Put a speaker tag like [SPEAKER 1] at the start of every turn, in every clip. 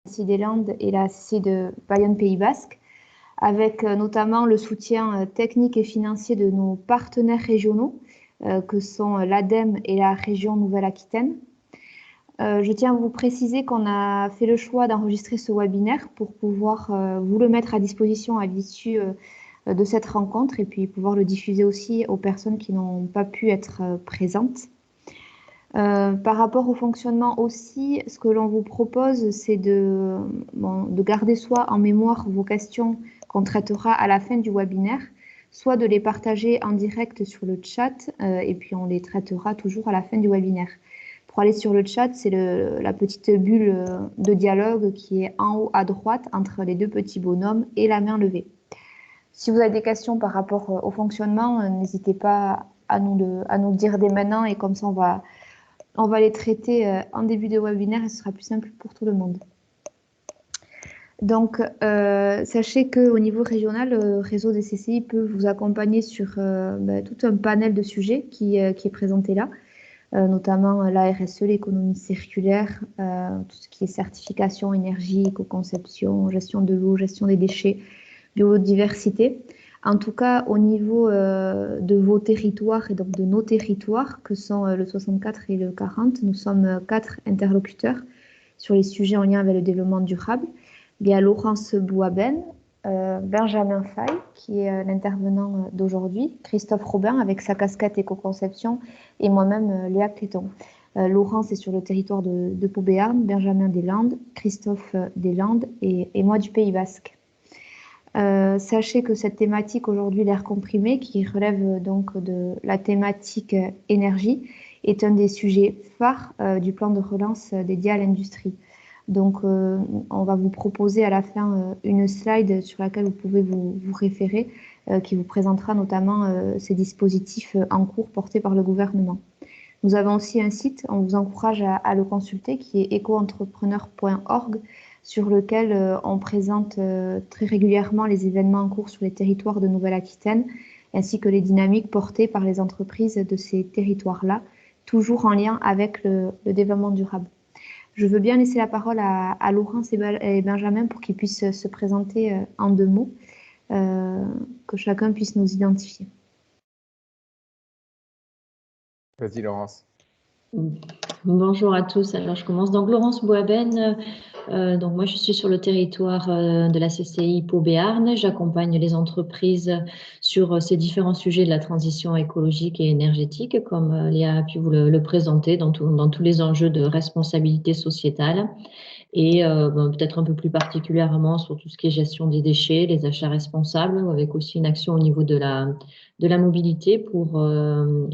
[SPEAKER 1] CCI des Landes et la CCI de Bayonne Pays Basque, avec notamment le soutien technique et financier de nos partenaires régionaux, que sont l'ADEME et la région Nouvelle-Aquitaine. Je tiens à vous préciser qu'on a fait le choix d'enregistrer ce webinaire pour pouvoir vous le mettre à disposition à l'issue de cette rencontre et puis pouvoir le diffuser aussi aux personnes qui n'ont pas pu être présentes. Par rapport au fonctionnement aussi, ce que l'on vous propose, c'est de garder soit en mémoire vos questions qu'on traitera à la fin du webinaire, soit de les partager en direct sur le chat et puis on les traitera toujours à la fin du webinaire. Pour aller sur le chat, c'est la petite bulle de dialogue qui est en haut à droite entre les deux petits bonhommes et la main levée. Si vous avez des questions par rapport au fonctionnement, n'hésitez pas à nous le dire dès maintenant et comme ça on va les traiter en début de webinaire et ce sera plus simple pour tout le monde. Donc, sachez qu'au niveau régional, le réseau des CCI peut vous accompagner sur tout un panel de sujets qui est présenté là. Notamment la RSE, l'économie circulaire, tout ce qui est certification énergie, éco-conception, gestion de l'eau, gestion des déchets, biodiversité. En tout cas, au niveau de vos territoires et donc de nos territoires, que sont le 64 et le 40, nous sommes 4 interlocuteurs sur les sujets en lien avec le développement durable. Il y a Laurence Bouaben, Benjamin Faye, qui est l'intervenant d'aujourd'hui, Christophe Robin avec sa casquette éco-conception et moi-même Léa Cléton. Laurence est sur le territoire de Pau-Béarn, Benjamin des Landes, Christophe des Landes et moi du Pays Basque. Sachez que cette thématique aujourd'hui, l'air comprimé, qui relève donc de la thématique énergie, est un des sujets phares du plan de relance dédié à l'industrie. Donc, on va vous proposer à la fin une slide sur laquelle vous pouvez vous référer, qui vous présentera notamment ces dispositifs en cours portés par le gouvernement. Nous avons aussi un site, on vous encourage à le consulter, qui est ecoentrepreneur.org, sur lequel on présente très régulièrement les événements en cours sur les territoires de Nouvelle-Aquitaine, ainsi que les dynamiques portées par les entreprises de ces territoires-là, toujours en lien avec le développement durable. Je veux bien laisser la parole à Laurence et Benjamin pour qu'ils puissent se présenter en 2 mots, que chacun puisse nous identifier.
[SPEAKER 2] Vas-y, Laurence.
[SPEAKER 3] Bonjour à tous. Alors, je commence. Donc, Laurence Bouaben. Donc, moi, je suis sur le territoire de la CCI Pau-Béarn. J'accompagne les entreprises sur ces différents sujets de la transition écologique et énergétique, comme Léa a pu vous le présenter, dans tous les enjeux de responsabilité sociétale. Et peut-être un peu plus particulièrement sur tout ce qui est gestion des déchets, les achats responsables, avec aussi une action au niveau de la mobilité pour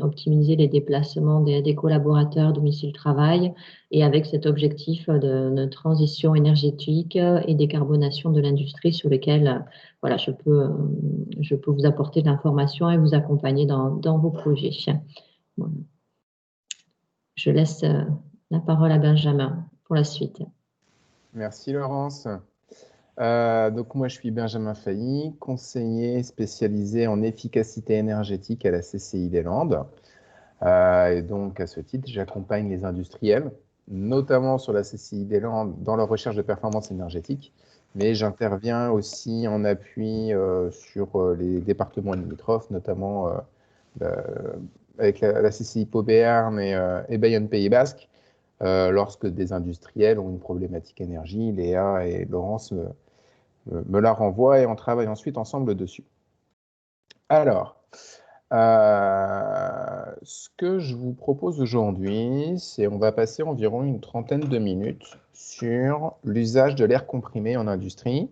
[SPEAKER 3] optimiser les déplacements des collaborateurs domicile-travail et avec cet objectif de transition énergétique et décarbonation de l'industrie sur lequel voilà, je peux vous apporter de l'information et vous accompagner dans vos projets. Voilà. Je laisse la parole à Benjamin pour la suite.
[SPEAKER 2] Merci Laurence. Donc moi je suis Benjamin Failly, conseiller spécialisé en efficacité énergétique à la CCI des Landes. Et donc à ce titre, j'accompagne les industriels, notamment sur la CCI des Landes, dans leur recherche de performance énergétique, mais j'interviens aussi en appui sur les départements limitrophes, notamment avec la CCI Pau-Béarn et Bayonne Pays Basque. Lorsque des industriels ont une problématique énergie, Léa et Laurence me la renvoient et on travaille ensuite ensemble dessus. Alors, ce que je vous propose aujourd'hui, c'est on va passer environ une trentaine de minutes sur l'usage de l'air comprimé en industrie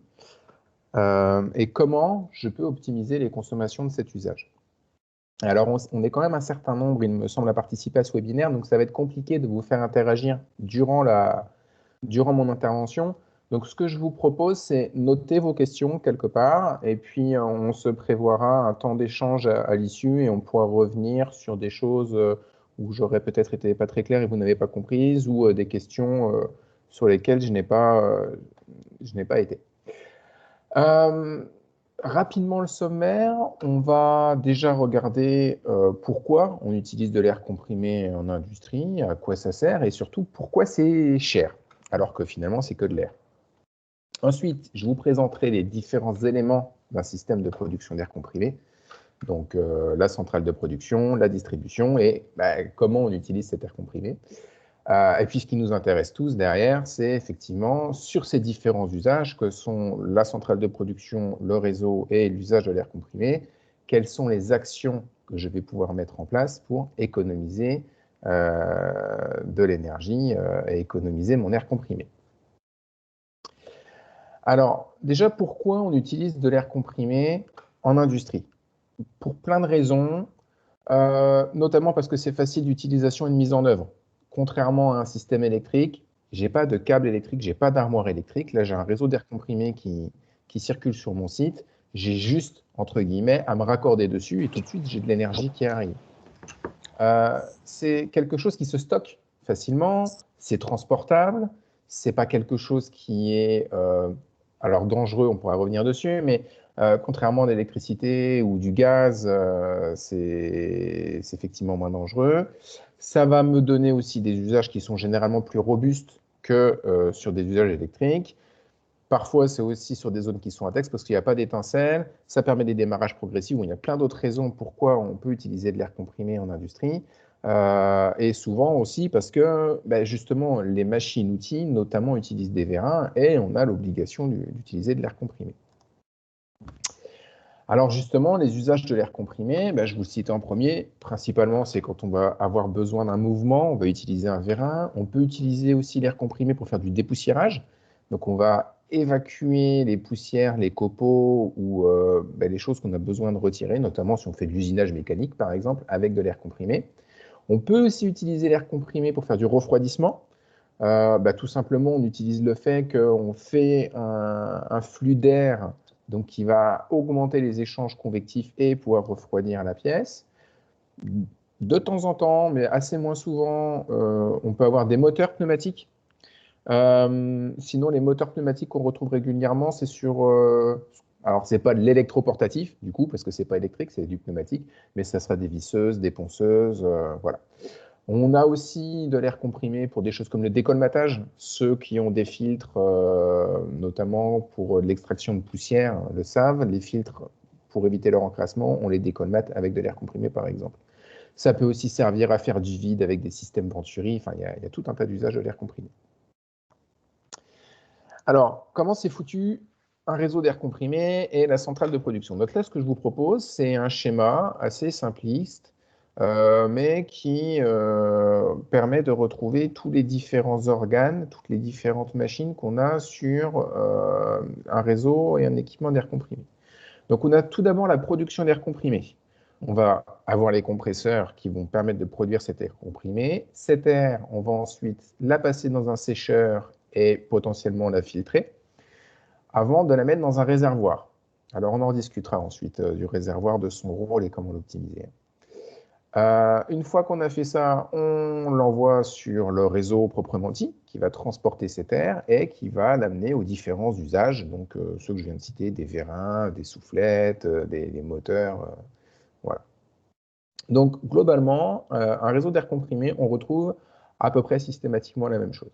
[SPEAKER 2] et comment je peux optimiser les consommations de cet usage. Alors, on est quand même un certain nombre, il me semble, à participer à ce webinaire, donc ça va être compliqué de vous faire interagir durant mon intervention. Donc, ce que je vous propose, c'est noter vos questions quelque part, et puis on se prévoira un temps d'échange à l'issue, et on pourra revenir sur des choses où j'aurais peut-être été pas très clair et vous n'avez pas comprises, ou des questions sur lesquelles je n'ai pas été. Rapidement le sommaire, on va déjà regarder pourquoi on utilise de l'air comprimé en industrie, à quoi ça sert et surtout pourquoi c'est cher, alors que finalement c'est que de l'air. Ensuite, je vous présenterai les différents éléments d'un système de production d'air comprimé. Donc, la centrale de production, la distribution et comment on utilise cet air comprimé. Et puis, ce qui nous intéresse tous derrière, c'est effectivement sur ces différents usages que sont la centrale de production, le réseau et l'usage de l'air comprimé, quelles sont les actions que je vais pouvoir mettre en place pour économiser de l'énergie et économiser mon air comprimé. Alors, déjà, pourquoi on utilise de l'air comprimé en industrie? Pour plein de raisons, notamment parce que c'est facile d'utilisation et de mise en œuvre. Contrairement à un système électrique, je n'ai pas de câble électrique, je n'ai pas d'armoire électrique. Là, j'ai un réseau d'air comprimé qui circule sur mon site. J'ai juste, entre guillemets, à me raccorder dessus et tout de suite, j'ai de l'énergie qui arrive. C'est quelque chose qui se stocke facilement, c'est transportable, c'est pas quelque chose qui est alors dangereux, on pourra revenir dessus, mais contrairement à l'électricité ou du gaz, c'est effectivement moins dangereux. Ça va me donner aussi des usages qui sont généralement plus robustes que sur des usages électriques. Parfois, c'est aussi sur des zones qui sont à texte parce qu'il n'y a pas d'étincelles. Ça permet des démarrages progressifs où il y a plein d'autres raisons pourquoi on peut utiliser de l'air comprimé en industrie. Et souvent aussi parce que justement, les machines-outils, notamment, utilisent des vérins et on a l'obligation d'utiliser de l'air comprimé. Alors justement, les usages de l'air comprimé, je vous le cite en premier, principalement c'est quand on va avoir besoin d'un mouvement, on va utiliser un vérin. On peut utiliser aussi l'air comprimé pour faire du dépoussiérage. Donc on va évacuer les poussières, les copeaux ou les choses qu'on a besoin de retirer, notamment si on fait de l'usinage mécanique par exemple, avec de l'air comprimé. On peut aussi utiliser l'air comprimé pour faire du refroidissement. Tout simplement, on utilise le fait qu'on fait un flux d'air donc qui va augmenter les échanges convectifs et pouvoir refroidir la pièce. De temps en temps, mais assez moins souvent, on peut avoir des moteurs pneumatiques. Sinon, les moteurs pneumatiques qu'on retrouve régulièrement, c'est sur... alors, ce n'est pas de l'électroportatif, du coup, parce que ce n'est pas électrique, c'est du pneumatique, mais ça sera des visseuses, des ponceuses, voilà. On a aussi de l'air comprimé pour des choses comme le décolmatage. Ceux qui ont des filtres, notamment pour l'extraction de poussière, le savent. Les filtres, pour éviter leur encrassement, on les décolmate avec de l'air comprimé, par exemple. Ça peut aussi servir à faire du vide avec des systèmes Venturi. Enfin, il y a tout un tas d'usages de l'air comprimé. Alors, comment c'est foutu un réseau d'air comprimé et la centrale de production? Donc là, ce que je vous propose, c'est un schéma assez simpliste, mais qui permet de retrouver tous les différents organes, toutes les différentes machines qu'on a sur un réseau et un équipement d'air comprimé. Donc on a tout d'abord la production d'air comprimé. On va avoir les compresseurs qui vont permettre de produire cet air comprimé. Cet air, on va ensuite la passer dans un sécheur et potentiellement la filtrer avant de la mettre dans un réservoir. Alors on en discutera ensuite du réservoir, de son rôle et comment l'optimiser. Une fois qu'on a fait ça, on l'envoie sur le réseau proprement dit, qui va transporter cet air et qui va l'amener aux différents usages, donc ceux que je viens de citer, des vérins, des soufflettes, des moteurs, voilà. Donc globalement, un réseau d'air comprimé, on retrouve à peu près systématiquement la même chose.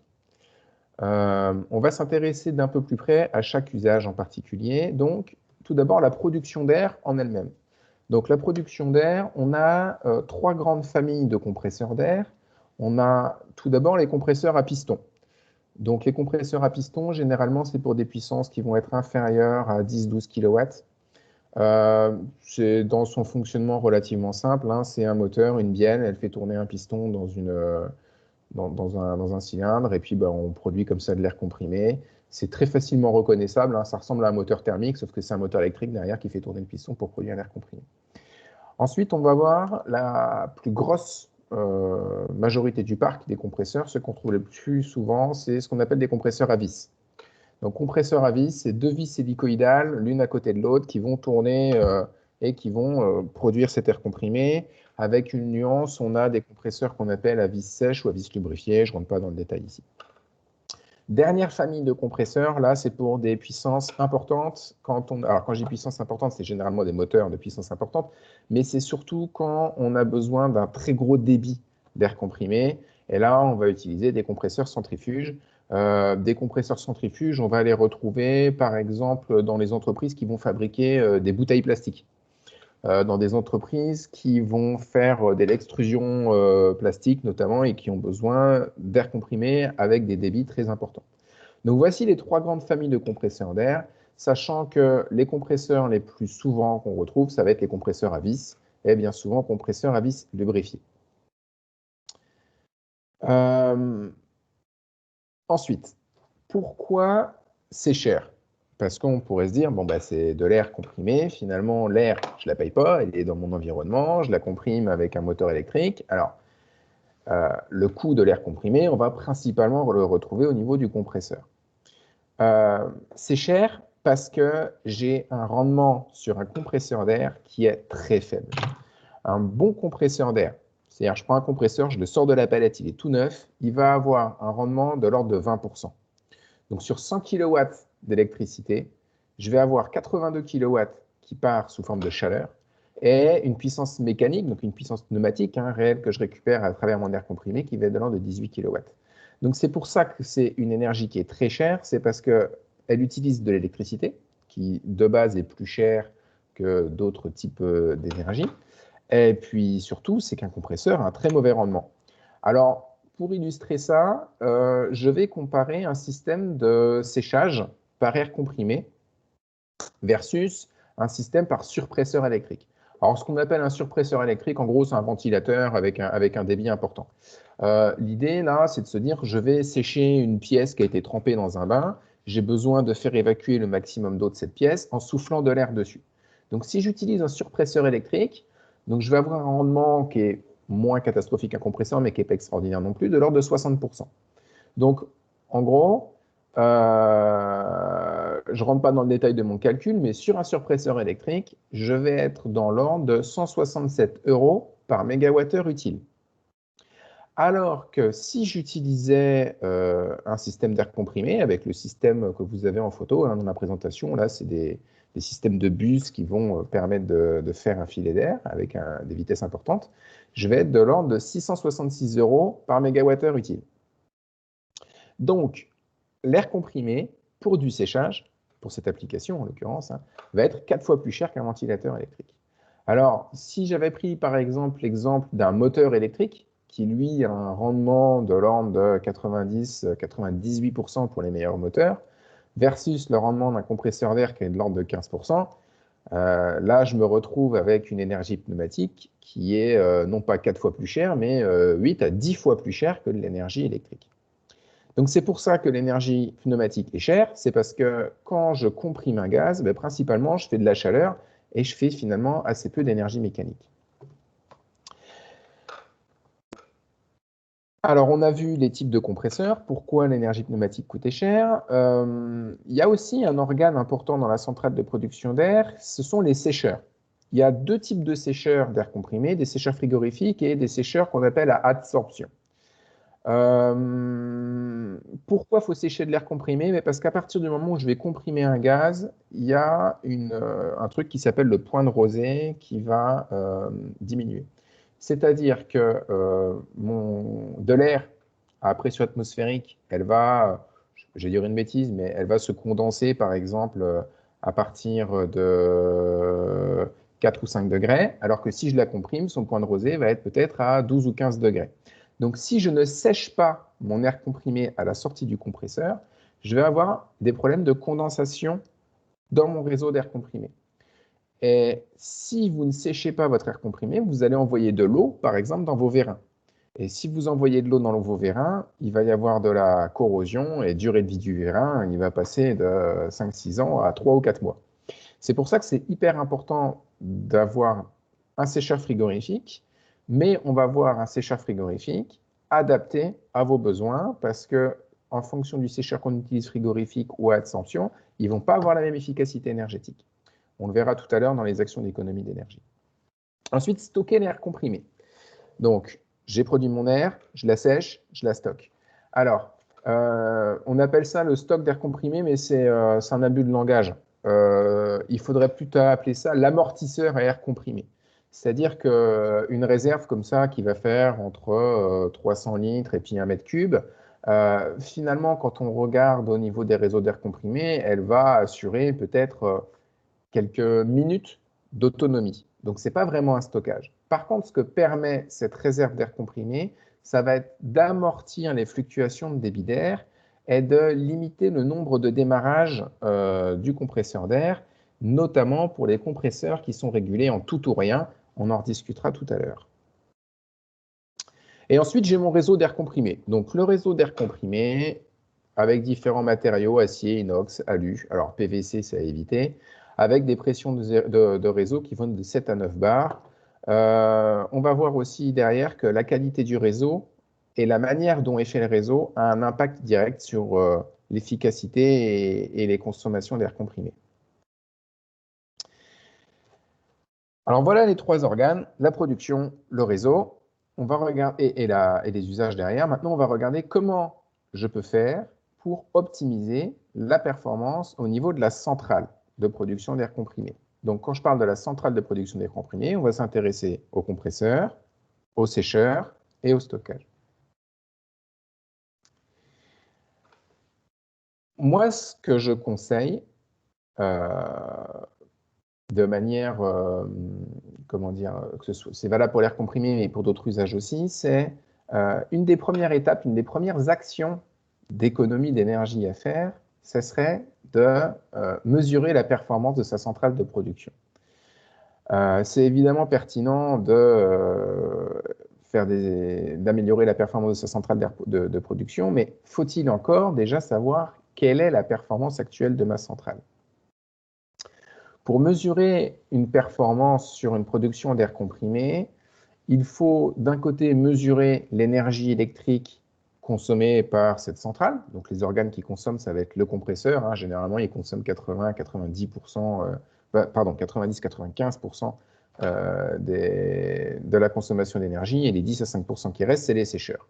[SPEAKER 2] On va s'intéresser d'un peu plus près à chaque usage en particulier. Donc tout d'abord, la production d'air en elle-même. Donc la production d'air, on a trois grandes familles de compresseurs d'air. On a tout d'abord les compresseurs à piston. Donc les compresseurs à piston, généralement, c'est pour des puissances qui vont être inférieures à 10-12 kW. C'est dans son fonctionnement relativement simple, hein. C'est un moteur, une bielle, elle fait tourner un piston dans un cylindre, et puis on produit comme ça de l'air comprimé. C'est très facilement reconnaissable, hein. Ça ressemble à un moteur thermique, sauf que c'est un moteur électrique derrière qui fait tourner le piston pour produire l'air comprimé. Ensuite, on va voir la plus grosse majorité du parc des compresseurs. Ce qu'on trouve le plus souvent, c'est ce qu'on appelle des compresseurs à vis. Donc, compresseurs à vis, c'est deux vis hélicoïdales, l'une à côté de l'autre, qui vont tourner et qui vont produire cet air comprimé. Avec une nuance, on a des compresseurs qu'on appelle à vis sèche ou à vis lubrifiée. Je ne rentre pas dans le détail ici. Dernière famille de compresseurs, là, c'est pour des puissances importantes. Alors, quand je dis puissance importante, c'est généralement des moteurs de puissance importante, mais c'est surtout quand on a besoin d'un très gros débit d'air comprimé. Et là, on va utiliser des compresseurs centrifuges. Des compresseurs centrifuges, on va les retrouver par exemple dans les entreprises qui vont fabriquer des bouteilles plastiques, dans des entreprises qui vont faire de l'extrusion plastique notamment et qui ont besoin d'air comprimé avec des débits très importants. Donc voici les 3 grandes familles de compresseurs d'air, sachant que les compresseurs les plus souvent qu'on retrouve, ça va être les compresseurs à vis, et bien souvent compresseurs à vis lubrifiés. Ensuite, pourquoi c'est cher? Parce qu'on pourrait se dire, bon, bah, c'est de l'air comprimé. Finalement, l'air, je ne la paye pas, elle est dans mon environnement, je la comprime avec un moteur électrique. Alors, le coût de l'air comprimé, on va principalement le retrouver au niveau du compresseur. C'est cher parce que j'ai un rendement sur un compresseur d'air qui est très faible. Un bon compresseur d'air, c'est-à-dire je prends un compresseur, je le sors de la palette, il est tout neuf, il va avoir un rendement de l'ordre de 20%. Donc sur 100 kW d'électricité, je vais avoir 82 kW qui part sous forme de chaleur et une puissance mécanique, donc une puissance pneumatique réelle que je récupère à travers mon air comprimé qui va être de l'ordre de 18 kW. Donc c'est pour ça que c'est une énergie qui est très chère, c'est parce qu'elle utilise de l'électricité qui de base est plus chère que d'autres types d'énergie. Et puis surtout, c'est qu'un compresseur a un très mauvais rendement. Alors, pour illustrer ça, je vais comparer un système de séchage par air comprimé versus un système par surpresseur électrique. Alors, ce qu'on appelle un surpresseur électrique, en gros, c'est un ventilateur avec un débit important. L'idée, là, c'est de se dire, je vais sécher une pièce qui a été trempée dans un bain, j'ai besoin de faire évacuer le maximum d'eau de cette pièce en soufflant de l'air dessus. Donc, si j'utilise un surpresseur électrique, donc je vais avoir un rendement qui est moins catastrophique qu'un compresseur, mais qui n'est pas extraordinaire non plus, de l'ordre de 60%. Donc, en gros, je ne rentre pas dans le détail de mon calcul, mais sur un surpresseur électrique, je vais être dans l'ordre de 167 € par mégawattheure utile. Alors que si j'utilisais un système d'air comprimé, avec le système que vous avez en photo dans la présentation, là, c'est des systèmes de bus qui vont permettre de faire un filet d'air avec des vitesses importantes, je vais être de l'ordre de 666 € par mégawattheure utile. Donc, l'air comprimé, pour du séchage, pour cette application en l'occurrence, va être 4 fois plus cher qu'un ventilateur électrique. Alors, si j'avais pris par exemple l'exemple d'un moteur électrique, qui lui a un rendement de l'ordre de 90-98% pour les meilleurs moteurs, versus le rendement d'un compresseur d'air qui est de l'ordre de 15%, là je me retrouve avec une énergie pneumatique qui est non pas 4 fois plus chère, mais 8 à 10 fois plus chère que l'énergie électrique. Donc c'est pour ça que l'énergie pneumatique est chère, c'est parce que quand je comprime un gaz, principalement je fais de la chaleur et je fais finalement assez peu d'énergie mécanique. Alors on a vu les types de compresseurs, pourquoi l'énergie pneumatique coûtait cher. Il y a aussi un organe important dans la centrale de production d'air, ce sont les sécheurs. Il y a 2 types de sécheurs d'air comprimé, des sécheurs frigorifiques et des sécheurs qu'on appelle à adsorption. Pourquoi il faut sécher de l'air comprimé? Mais parce qu'à partir du moment où je vais comprimer un gaz, il y a un truc qui s'appelle le point de rosée qui va diminuer. C'est-à-dire que de l'air à pression atmosphérique, elle va, je vais dire une bêtise, mais elle va se condenser par exemple à partir de 4 ou 5 degrés, alors que si je la comprime, son point de rosée va être peut-être à 12 ou 15 degrés. Donc, si je ne sèche pas mon air comprimé à la sortie du compresseur, je vais avoir des problèmes de condensation dans mon réseau d'air comprimé. Et si vous ne séchez pas votre air comprimé, vous allez envoyer de l'eau, par exemple, dans vos vérins. Et si vous envoyez de l'eau dans vos vérins, il va y avoir de la corrosion et durée de vie du vérin, il va passer de 5-6 ans à 3 ou 4 mois. C'est pour ça que c'est hyper important d'avoir un sécheur frigorifique, mais on va avoir un sécheur frigorifique adapté à vos besoins parce que en fonction du sécheur qu'on utilise frigorifique ou à adsorption, ils ne vont pas avoir la même efficacité énergétique. On le verra tout à l'heure dans les actions d'économie d'énergie. Ensuite, stocker l'air comprimé. Donc, j'ai produit mon air, je la sèche, je la stocke. Alors, on appelle ça le stock d'air comprimé, mais c'est un abus de langage. Il faudrait plutôt appeler ça l'amortisseur à air comprimé. C'est-à-dire qu'une réserve comme ça qui va faire entre 300 litres et puis 1 mètre cube, Finalement, quand on regarde au niveau des réseaux d'air comprimé, elle va assurer peut-être quelques minutes d'autonomie. Donc, ce n'est pas vraiment un stockage. Par contre, ce que permet cette réserve d'air comprimé, ça va être d'amortir les fluctuations de débit d'air et de limiter le nombre de démarrages du compresseur d'air, notamment pour les compresseurs qui sont régulés en tout ou rien. On en rediscutera tout à l'heure. Et ensuite, j'ai mon réseau d'air comprimé. Donc, le réseau d'air comprimé, avec différents matériaux, acier, inox, alu, alors PVC, c'est à éviter, avec des pressions de réseau qui vont de 7 à 9 bars. On va voir aussi derrière que la qualité du réseau et la manière dont est fait le réseau a un impact direct sur l'efficacité et les consommations d'air comprimé. Alors voilà les trois organes, la production, le réseau. On va regarder, et les usages derrière. Maintenant, on va regarder comment je peux faire pour optimiser la performance au niveau de la centrale de production d'air comprimé. Donc, quand je parle de la centrale de production d'air comprimé, on va s'intéresser au compresseur, au sécheur et au stockage. Moi, ce que je conseille, de manière, comment dire, c'est valable pour l'air comprimé, mais pour d'autres usages aussi, c'est une des premières étapes, une des premières actions d'économie d'énergie à faire, ce serait de mesurer la performance de sa centrale de production. C'est évidemment pertinent d'améliorer la performance de sa centrale de production, mais faut-il encore déjà savoir quelle est la performance actuelle de ma centrale? Pour mesurer une performance sur une production d'air comprimé, il faut d'un côté mesurer l'énergie électrique consommée par cette centrale. Donc les organes qui consomment, ça va être le compresseur. Hein. Généralement, il consomme 90-95% de la consommation d'énergie, et les 10 à 5% qui restent, c'est les sécheurs.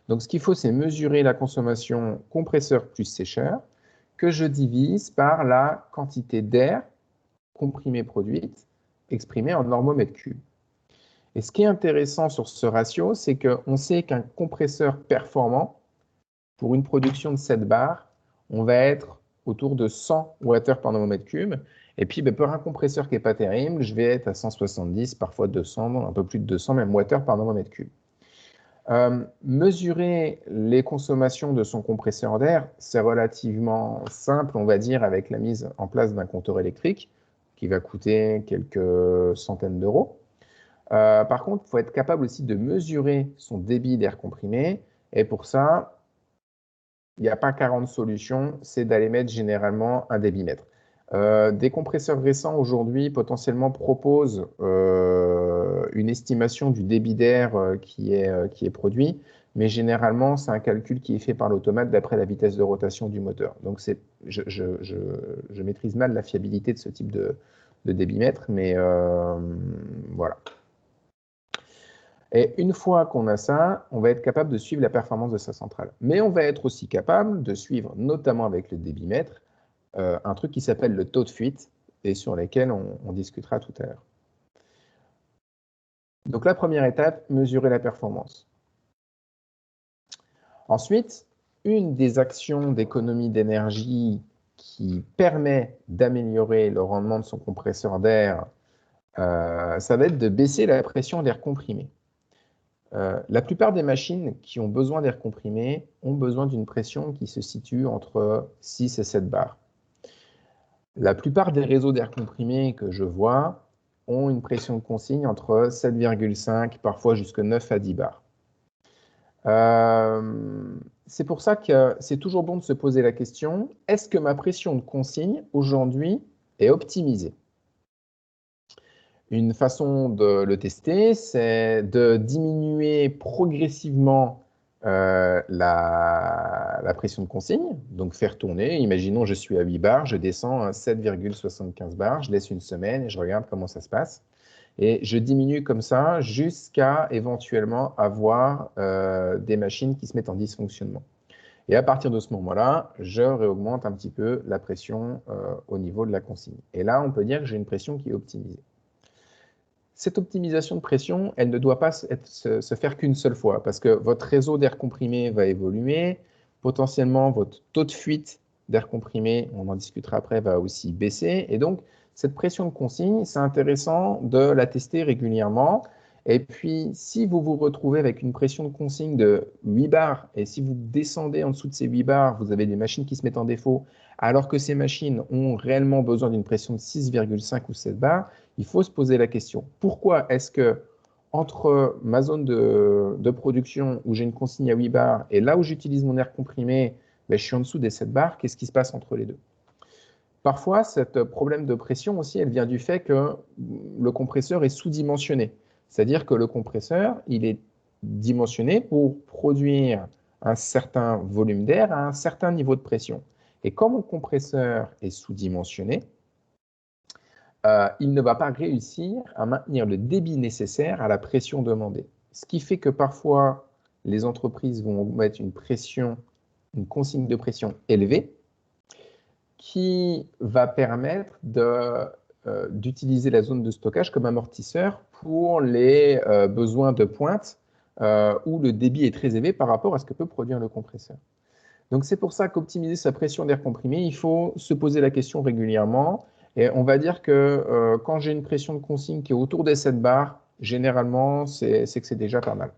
[SPEAKER 2] Donc ce qu'il faut, c'est mesurer la consommation compresseur plus sécheur, que je divise par la quantité d'air comprimée produite, exprimée en normomètre cube. Et ce qui est intéressant sur ce ratio, c'est qu'on sait qu'un compresseur performant, pour une production de 7 bars, on va être autour de 100 Wh par normomètre cube. Et puis, pour un compresseur qui n'est pas terrible, je vais être à 170, parfois 200, un peu plus de 200 même Wh par normomètre cube. Mesurer les consommations de son compresseur d'air, c'est relativement simple, on va dire, avec la mise en place d'un compteur électrique qui va coûter quelques centaines d'euros. Par contre, il faut être capable aussi de mesurer son débit d'air comprimé. Et pour ça, il n'y a pas 40 solutions, c'est d'aller mettre généralement un débitmètre. Des compresseurs récents aujourd'hui potentiellement proposent une estimation du débit d'air qui est produit, mais généralement c'est un calcul qui est fait par l'automate d'après la vitesse de rotation du moteur. Donc je maîtrise mal la fiabilité de ce type de débitmètre, mais voilà. Et une fois qu'on a ça, on va être capable de suivre la performance de sa centrale. Mais on va être aussi capable de suivre, notamment avec le débitmètre, un truc qui s'appelle le taux de fuite et sur lequel on discutera tout à l'heure. Donc la première étape, mesurer la performance. Ensuite, une des actions d'économie d'énergie qui permet d'améliorer le rendement de son compresseur d'air, ça va être de baisser la pression d'air comprimé. La plupart des machines qui ont besoin d'air comprimé ont besoin d'une pression qui se situe entre 6 et 7 bars. La plupart des réseaux d'air comprimé que je vois ont une pression de consigne entre 7,5, parfois jusqu'à 9 à 10 bars. C'est pour ça que c'est toujours bon de se poser la question, est-ce que ma pression de consigne aujourd'hui est optimisée? Une façon de le tester, c'est de diminuer progressivement la pression de consigne, donc faire tourner. Imaginons je suis à 8 bars, je descends à 7,75 bars, je laisse une semaine et je regarde comment ça se passe. Et je diminue comme ça jusqu'à éventuellement avoir des machines qui se mettent en dysfonctionnement. Et à partir de ce moment-là, je réaugmente un petit peu la pression au niveau de la consigne. Et là, on peut dire que j'ai une pression qui est optimisée. Cette optimisation de pression, elle ne doit pas se faire qu'une seule fois, parce que votre réseau d'air comprimé va évoluer, potentiellement votre taux de fuite d'air comprimé, on en discutera après, va aussi baisser, et donc cette pression de consigne, c'est intéressant de la tester régulièrement. Et puis, si vous vous retrouvez avec une pression de consigne de 8 bars, et si vous descendez en dessous de ces 8 bars, vous avez des machines qui se mettent en défaut, alors que ces machines ont réellement besoin d'une pression de 6,5 ou 7 bars, il faut se poser la question. Pourquoi est-ce que entre ma zone de production où j'ai une consigne à 8 bars et là où j'utilise mon air comprimé, ben, je suis en dessous des 7 bars, qu'est-ce qui se passe entre les deux? Parfois, ce problème de pression aussi, elle vient du fait que le compresseur est sous-dimensionné. C'est-à-dire que le compresseur, il est dimensionné pour produire un certain volume d'air à un certain niveau de pression. Et comme mon compresseur est sous-dimensionné, il ne va pas réussir à maintenir le débit nécessaire à la pression demandée. Ce qui fait que parfois, les entreprises vont mettre une consigne de pression élevée, qui va permettre d'utiliser la zone de stockage comme amortisseur pour les besoins de pointe où le débit est très élevé par rapport à ce que peut produire le compresseur. Donc c'est pour ça qu'optimiser sa pression d'air comprimé, il faut se poser la question régulièrement. Et on va dire que quand j'ai une pression de consigne qui est autour des 7 bars, généralement, c'est que c'est déjà pas mal.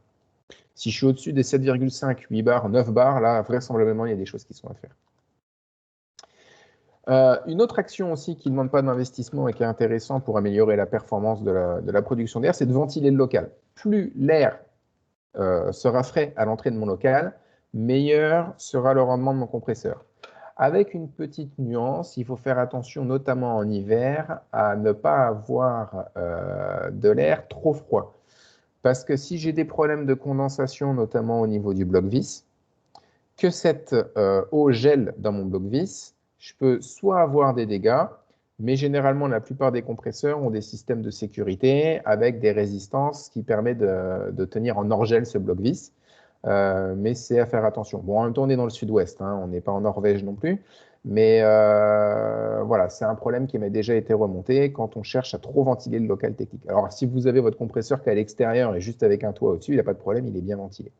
[SPEAKER 2] Si je suis au-dessus des 7,5, 8 bars, 9 bars, là, vraisemblablement, il y a des choses qui sont à faire. Une autre action aussi qui ne demande pas d'investissement et qui est intéressante pour améliorer la performance de la production d'air, c'est de ventiler le local. Plus l'air sera frais à l'entrée de mon local, meilleur sera le rendement de mon compresseur. Avec une petite nuance, il faut faire attention, notamment en hiver, à ne pas avoir de l'air trop froid. Parce que si j'ai des problèmes de condensation, notamment au niveau du bloc vis, que cette eau gèle dans mon bloc vis, je peux soit avoir des dégâts, mais généralement, la plupart des compresseurs ont des systèmes de sécurité avec des résistances qui permettent de tenir en hors-gel ce bloc vis. Mais c'est à faire attention. Bon, en même temps, on est dans le sud-ouest, hein, on n'est pas en Norvège non plus. Mais voilà, c'est un problème qui m'a déjà été remonté quand on cherche à trop ventiler le local technique. Alors, si vous avez votre compresseur qui est à l'extérieur et juste avec un toit au-dessus, il n'a pas de problème, il est bien ventilé.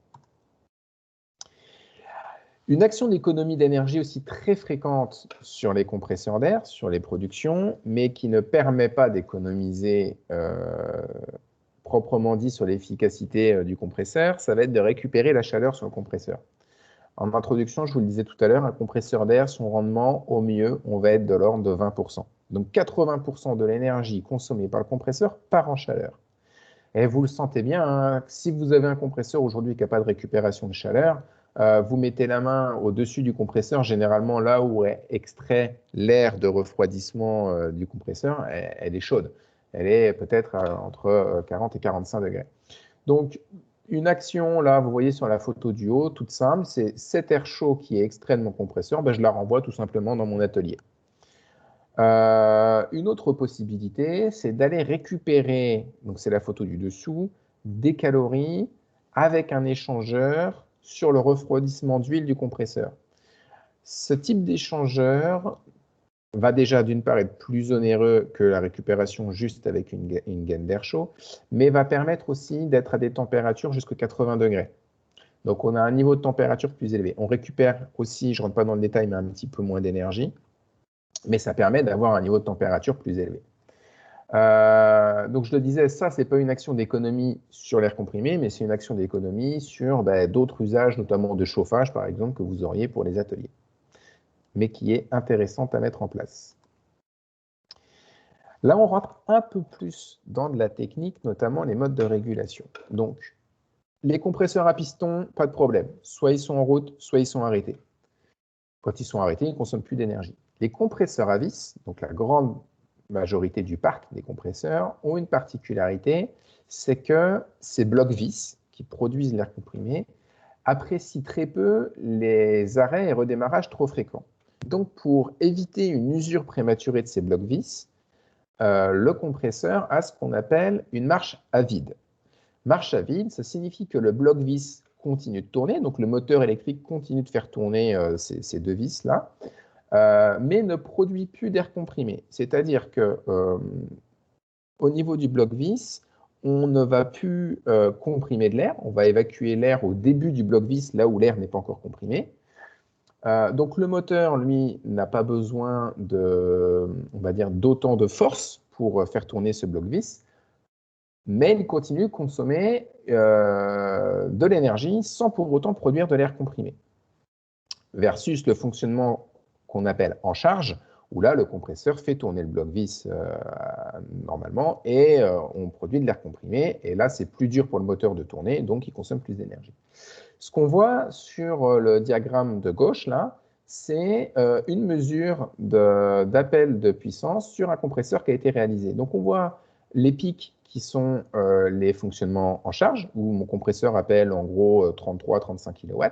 [SPEAKER 2] Une action d'économie d'énergie aussi très fréquente sur les compresseurs d'air, sur les productions, mais qui ne permet pas d'économiser proprement dit sur l'efficacité du compresseur, ça va être de récupérer la chaleur sur le compresseur. En introduction, je vous le disais tout à l'heure, un compresseur d'air, son rendement, au mieux, on va être de l'ordre de 20%. Donc 80% de l'énergie consommée par le compresseur part en chaleur. Et vous le sentez bien, hein, si vous avez un compresseur aujourd'hui qui n'a pas de récupération de chaleur, vous mettez la main au-dessus du compresseur, généralement là où est extrait l'air de refroidissement du compresseur, elle est chaude. Elle est peut-être entre 40 et 45 degrés. Donc, une action, là, vous voyez sur la photo du haut, toute simple, c'est cet air chaud qui est extrait de mon compresseur, ben, je la renvoie tout simplement dans mon atelier. Une autre possibilité, c'est d'aller récupérer, donc c'est la photo du dessous, des calories avec un échangeur sur le refroidissement d'huile du compresseur. Ce type d'échangeur va déjà d'une part être plus onéreux que la récupération juste avec une gaine d'air chaud, mais va permettre aussi d'être à des températures jusqu'à 80 degrés. Donc on a un niveau de température plus élevé. On récupère aussi, je ne rentre pas dans le détail, mais un petit peu moins d'énergie, mais ça permet d'avoir un niveau de température plus élevé. Donc je le disais, ça, ce n'est pas une action d'économie sur l'air comprimé, mais c'est une action d'économie sur d'autres usages, notamment de chauffage, par exemple, que vous auriez pour les ateliers, mais qui est intéressante à mettre en place. Là, on rentre un peu plus dans de la technique, notamment les modes de régulation. Donc, les compresseurs à piston, pas de problème. Soit ils sont en route, soit ils sont arrêtés. Quand ils sont arrêtés, ils ne consomment plus d'énergie. Les compresseurs à vis, donc la grande majorité du parc des compresseurs, ont une particularité, c'est que ces blocs vis qui produisent l'air comprimé apprécient très peu les arrêts et redémarrages trop fréquents. Donc, pour éviter une usure prématurée de ces blocs vis, le compresseur a ce qu'on appelle une marche à vide. Marche à vide, ça signifie que le bloc vis continue de tourner, donc le moteur électrique continue de faire tourner ces deux vis-là, mais ne produit plus d'air comprimé. C'est-à-dire que au niveau du bloc vis, on ne va plus comprimer de l'air, on va évacuer l'air au début du bloc vis, là où l'air n'est pas encore comprimé. Donc le moteur, lui, n'a pas besoin on va dire, d'autant de force pour faire tourner ce bloc vis, mais il continue de consommer de l'énergie sans pour autant produire de l'air comprimé. Versus le fonctionnement qu'on appelle en charge, où là, le compresseur fait tourner le bloc vis normalement et on produit de l'air comprimé. Et là, c'est plus dur pour le moteur de tourner, donc il consomme plus d'énergie. Ce qu'on voit sur le diagramme de gauche, là, c'est une mesure d'appel de puissance sur un compresseur qui a été réalisé. Donc, on voit les pics qui sont les fonctionnements en charge, où mon compresseur appelle en gros 33-35 kW,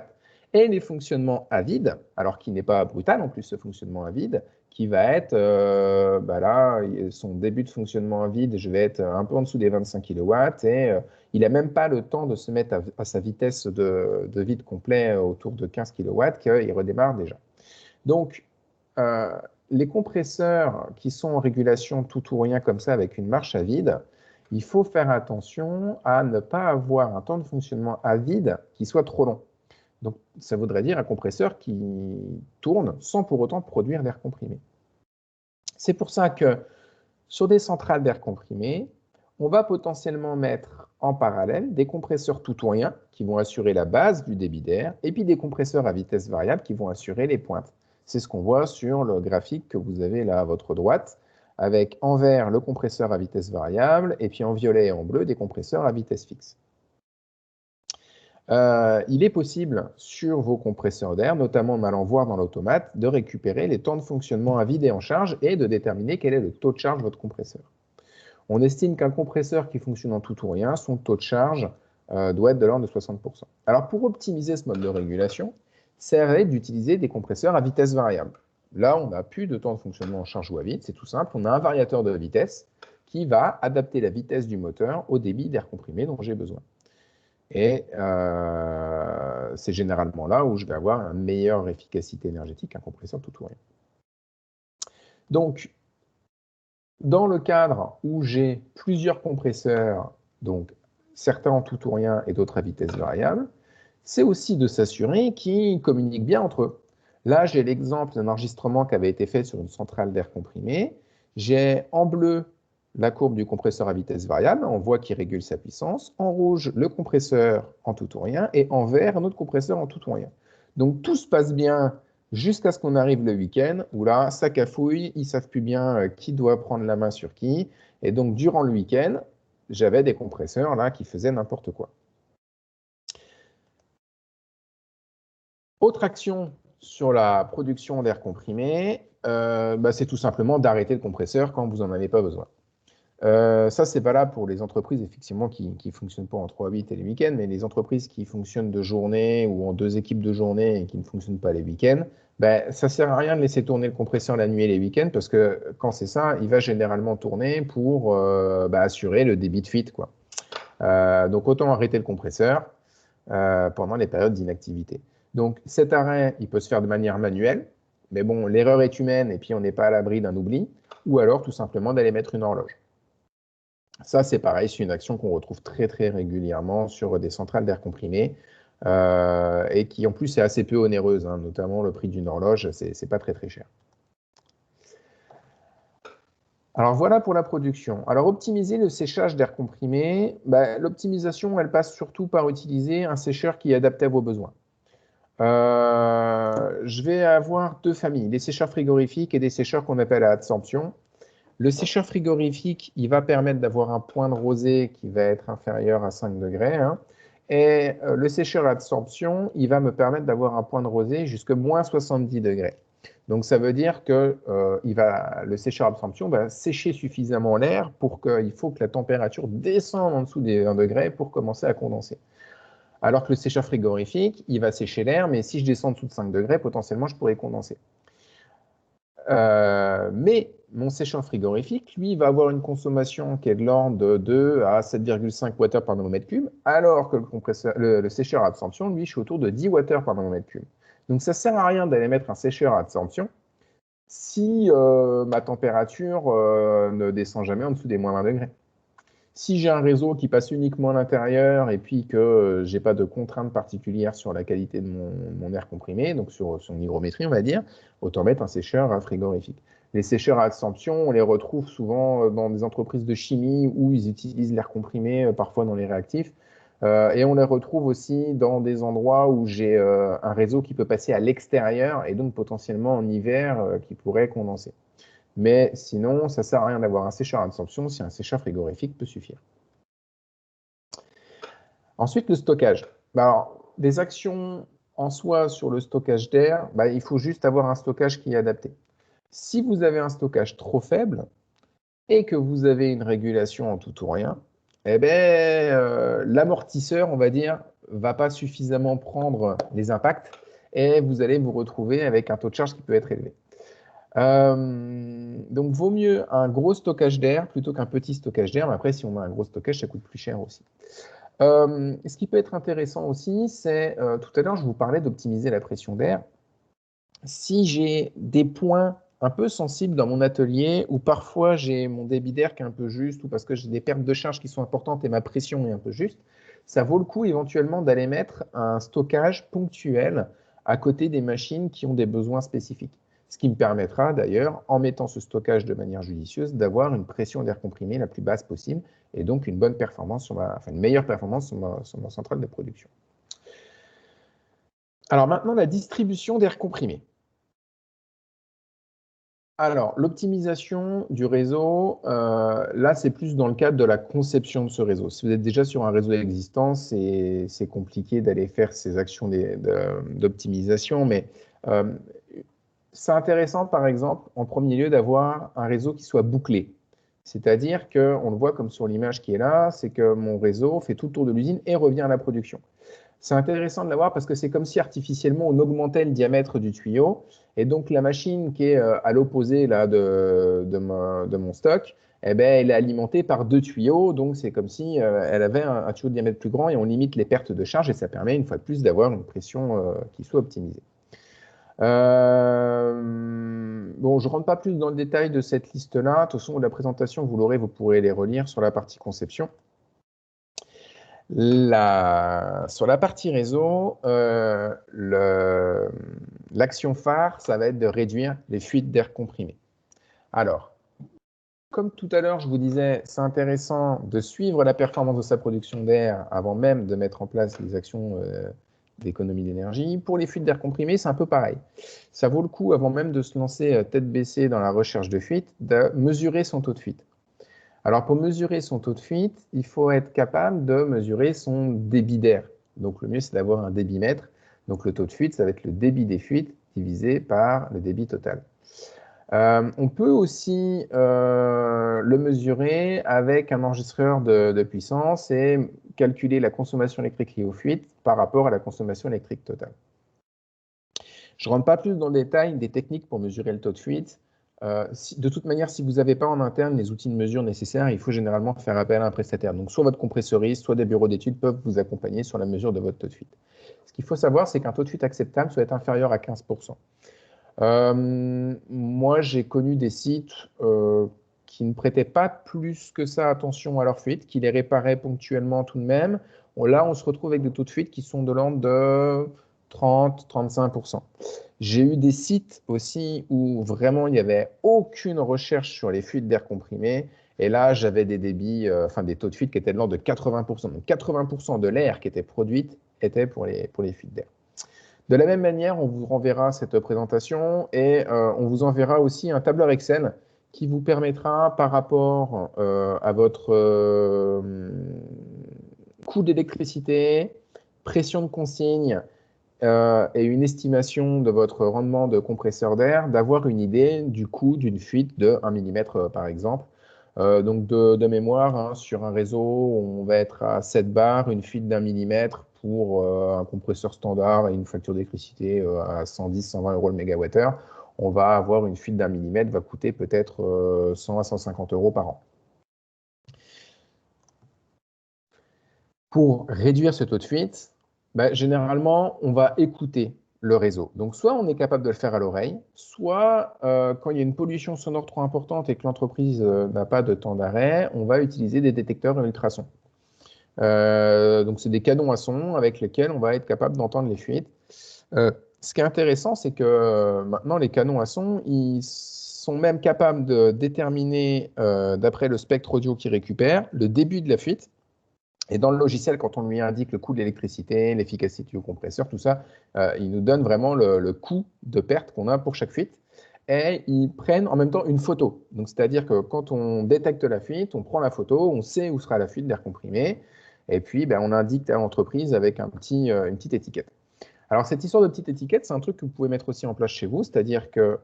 [SPEAKER 2] et les fonctionnements à vide, alors qui n'est pas brutal en plus ce fonctionnement à vide, qui va être, là, son début de fonctionnement à vide, je vais être un peu en dessous des 25 kW, et il n'a même pas le temps de se mettre à sa vitesse de vide complet autour de 15 kW qu'il redémarre déjà. Donc, les compresseurs qui sont en régulation tout ou rien comme ça avec une marche à vide, il faut faire attention à ne pas avoir un temps de fonctionnement à vide qui soit trop long. Donc, ça voudrait dire un compresseur qui tourne sans pour autant produire d'air comprimé. C'est pour ça que sur des centrales d'air comprimé, on va potentiellement mettre en parallèle des compresseurs tout ou rien qui vont assurer la base du débit d'air et puis des compresseurs à vitesse variable qui vont assurer les pointes. C'est ce qu'on voit sur le graphique que vous avez là à votre droite, avec en vert le compresseur à vitesse variable et puis en violet et en bleu des compresseurs à vitesse fixe. Il est possible sur vos compresseurs d'air, notamment en allant voir dans l'automate, de récupérer les temps de fonctionnement à vide et en charge et de déterminer quel est le taux de charge de votre compresseur. On estime qu'un compresseur qui fonctionne en tout ou rien, son taux de charge doit être de l'ordre de 60%. Alors pour optimiser ce mode de régulation, ça va être d'utiliser des compresseurs à vitesse variable. Là, on n'a plus de temps de fonctionnement en charge ou à vide, c'est tout simple. On a un variateur de vitesse qui va adapter la vitesse du moteur au débit d'air comprimé dont j'ai besoin. Et c'est généralement là où je vais avoir une meilleure efficacité énergétique qu'un compresseur tout ou rien. Donc, dans le cadre où j'ai plusieurs compresseurs, donc certains en tout ou rien et d'autres à vitesse variable, c'est aussi de s'assurer qu'ils communiquent bien entre eux. Là, j'ai l'exemple d'un enregistrement qui avait été fait sur une centrale d'air comprimé. J'ai en bleu la courbe du compresseur à vitesse variable, on voit qu'il régule sa puissance. En rouge, le compresseur en tout ou rien, et en vert, un autre compresseur en tout ou rien. Donc tout se passe bien jusqu'à ce qu'on arrive le week-end, où là, ça cafouille, ils ne savent plus bien qui doit prendre la main sur qui. Et donc durant le week-end, j'avais des compresseurs là qui faisaient n'importe quoi. Autre action sur la production d'air comprimé, c'est tout simplement d'arrêter le compresseur quand vous n'en avez pas besoin. Ça, c'est valable pour les entreprises, effectivement, qui ne fonctionnent pas en 3-8 et les week-ends, mais les entreprises qui fonctionnent de journée ou en 2 équipes de journée et qui ne fonctionnent pas les week-ends, ça ne sert à rien de laisser tourner le compresseur la nuit et les week-ends, parce que quand c'est ça, il va généralement tourner pour assurer le débit de fuite, quoi. Donc, autant arrêter le compresseur pendant les périodes d'inactivité. Donc, cet arrêt, il peut se faire de manière manuelle, mais bon, l'erreur est humaine et puis on n'est pas à l'abri d'un oubli, ou alors tout simplement d'aller mettre une horloge. Ça, c'est pareil, c'est une action qu'on retrouve très très régulièrement sur des centrales d'air comprimé et qui en plus est assez peu onéreuse, hein, notamment le prix d'une horloge, c'est pas très très cher. Alors voilà pour la production. Alors optimiser le séchage d'air comprimé, l'optimisation elle passe surtout par utiliser un sécheur qui est adapté à vos besoins. Je vais avoir 2 familles, des sécheurs frigorifiques et des sécheurs qu'on appelle à adsorption. Le sécheur frigorifique, il va permettre d'avoir un point de rosée qui va être inférieur à 5 degrés. Hein, et le sécheur à adsorption, il va me permettre d'avoir un point de rosée jusqu'à moins 70 degrés. Donc ça veut dire que le sécheur à absorption va sécher suffisamment l'air pour qu'il faut que la température descende en dessous des 1 degré pour commencer à condenser. Alors que le sécheur frigorifique, il va sécher l'air, mais si je descends en dessous de 5 degrés, potentiellement, je pourrais condenser. Mais mon sécheur frigorifique, lui, va avoir une consommation qui est de l'ordre de 2 à 7,5 Wh par nanomètre cube, alors que le sécheur à absorption, lui, je suis autour de 10 Wh par nanomètre cube. Donc, ça ne sert à rien d'aller mettre un sécheur à absorption si ma température ne descend jamais en dessous des moins 20 degrés. Si j'ai un réseau qui passe uniquement à l'intérieur et puis que je n'ai pas de contraintes particulières sur la qualité de mon air comprimé, donc sur son hygrométrie, on va dire, autant mettre un sécheur frigorifique. Les sécheurs à absorption, on les retrouve souvent dans des entreprises de chimie où ils utilisent l'air comprimé, parfois dans les réactifs. Et on les retrouve aussi dans des endroits où j'ai un réseau qui peut passer à l'extérieur et donc potentiellement en hiver qui pourrait condenser. Mais sinon, ça ne sert à rien d'avoir un sécheur à absorption si un sécheur frigorifique peut suffire. Ensuite, le stockage. Alors, des actions en soi sur le stockage d'air, il faut juste avoir un stockage qui est adapté. Si vous avez un stockage trop faible et que vous avez une régulation en tout ou rien, eh ben, l'amortisseur, on va dire, va pas suffisamment prendre les impacts et vous allez vous retrouver avec un taux de charge qui peut être élevé. Donc, vaut mieux un gros stockage d'air plutôt qu'un petit stockage d'air. Mais après, si on a un gros stockage, ça coûte plus cher aussi. Ce qui peut être intéressant aussi, c'est, tout à l'heure, je vous parlais d'optimiser la pression d'air. Si j'ai des points un peu sensibles dans mon atelier, où parfois j'ai mon débit d'air qui est un peu juste, ou parce que j'ai des pertes de charge qui sont importantes et ma pression est un peu juste, ça vaut le coup éventuellement d'aller mettre un stockage ponctuel à côté des machines qui ont des besoins spécifiques. Ce qui me permettra d'ailleurs, en mettant ce stockage de manière judicieuse, d'avoir une pression d'air comprimé la plus basse possible et donc une bonne performance, une meilleure performance sur ma centrale de production. Alors maintenant, la distribution d'air comprimé. Alors, l'optimisation du réseau, là, c'est plus dans le cadre de la conception de ce réseau. Si vous êtes déjà sur un réseau existant, c'est compliqué d'aller faire ces actions d'optimisation, mais c'est intéressant, par exemple, en premier lieu, d'avoir un réseau qui soit bouclé. C'est-à-dire qu'on le voit comme sur l'image qui est là, c'est que mon réseau fait tout le tour de l'usine et revient à la production. C'est intéressant de l'avoir parce que c'est comme si artificiellement on augmentait le diamètre du tuyau et donc la machine qui est à l'opposé là de mon stock, eh ben, elle est alimentée par 2 tuyaux, donc c'est comme si elle avait un tuyau de diamètre plus grand et on limite les pertes de charge et ça permet une fois de plus d'avoir une pression qui soit optimisée. Bon, je ne rentre pas plus dans le détail de cette liste-là. De toute façon, la présentation, vous l'aurez, vous pourrez les relire sur la partie conception. Sur la partie réseau, l'action phare, ça va être de réduire les fuites d'air comprimé. Alors, comme tout à l'heure, je vous disais, c'est intéressant de suivre la performance de sa production d'air avant même de mettre en place les actions d'économie d'énergie. Pour les fuites d'air comprimé, c'est un peu pareil. Ça vaut le coup, avant même de se lancer tête baissée dans la recherche de fuite, de mesurer son taux de fuite. Alors, pour mesurer son taux de fuite, il faut être capable de mesurer son débit d'air. Donc, le mieux, c'est d'avoir un débitmètre. Donc, le taux de fuite, ça va être le débit des fuites divisé par le débit total. On peut aussi le mesurer avec un enregistreur de puissance et calculer la consommation électrique liée aux fuites par rapport à la consommation électrique totale. Je ne rentre pas plus dans le détail des techniques pour mesurer le taux de fuite. De toute manière, si vous n'avez pas en interne les outils de mesure nécessaires, il faut généralement faire appel à un prestataire. Donc, soit votre compressoriste, soit des bureaux d'études peuvent vous accompagner sur la mesure de votre taux de fuite. Ce qu'il faut savoir, c'est qu'un taux de fuite acceptable doit être inférieur à 15%. Moi, j'ai connu des sites qui ne prêtaient pas plus que ça attention à leur fuite, qui les réparaient ponctuellement tout de même. Là, on se retrouve avec des taux de fuite qui sont de l'ordre de 30-35%. J'ai eu des sites aussi où vraiment il n'y avait aucune recherche sur les fuites d'air comprimé. Et là, j'avais des débits, des taux de fuite qui étaient de l'ordre de 80%. Donc 80% de l'air qui était produite était pour les fuites d'air. De la même manière, on vous renverra cette présentation et on vous enverra aussi un tableur Excel qui vous permettra, par rapport à votre coût d'électricité, pression de consigne et une estimation de votre rendement de compresseur d'air, d'avoir une idée du coût d'une fuite de 1 mm par exemple. Donc de mémoire, hein, sur un réseau, on va être à 7 bars, une fuite d'1 millimètre pour un compresseur standard et une facture d'électricité à 110-120 € le mégawattheure. On va avoir une fuite d'1 millimètre, va coûter peut-être 100 à 150 € par an. Pour réduire ce taux de fuite, généralement, on va écouter le réseau. Donc, soit on est capable de le faire à l'oreille, soit quand il y a une pollution sonore trop importante et que l'entreprise n'a pas de temps d'arrêt, on va utiliser des détecteurs ultrasons. Donc, c'est des canons à son avec lesquels on va être capable d'entendre les fuites. Ce qui est intéressant, c'est que maintenant, les canons à son, ils sont même capables de déterminer, d'après le spectre audio qu'ils récupèrent, le début de la fuite. Et dans le logiciel, quand on lui indique le coût de l'électricité, l'efficacité du compresseur, tout ça, il nous donne vraiment le coût de perte qu'on a pour chaque fuite. Et ils prennent en même temps une photo. Donc, c'est-à-dire que quand on détecte la fuite, on prend la photo, on sait où sera la fuite d'air comprimé, et puis on indique à l'entreprise avec une petite étiquette. Alors, cette histoire de petite étiquette, c'est un truc que vous pouvez mettre aussi en place chez vous, c'est-à-dire que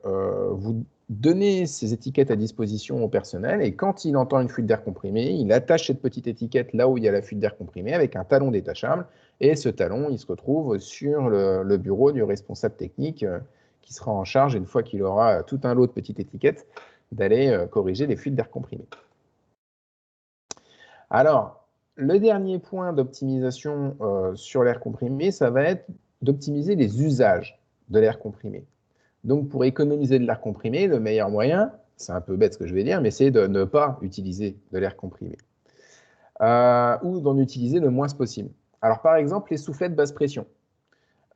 [SPEAKER 2] vous donnez ces étiquettes à disposition au personnel et quand il entend une fuite d'air comprimé, il attache cette petite étiquette là où il y a la fuite d'air comprimé avec un talon détachable et ce talon, il se retrouve sur le bureau du responsable technique qui sera en charge, une fois qu'il aura tout un lot de petites étiquettes, d'aller corriger les fuites d'air comprimé. Alors, le dernier point d'optimisation sur l'air comprimé, ça va être d'optimiser les usages de l'air comprimé. Donc, pour économiser de l'air comprimé, le meilleur moyen, c'est un peu bête ce que je vais dire, mais c'est de ne pas utiliser de l'air comprimé ou d'en utiliser le moins possible. Alors, par exemple, les soufflettes basse pression.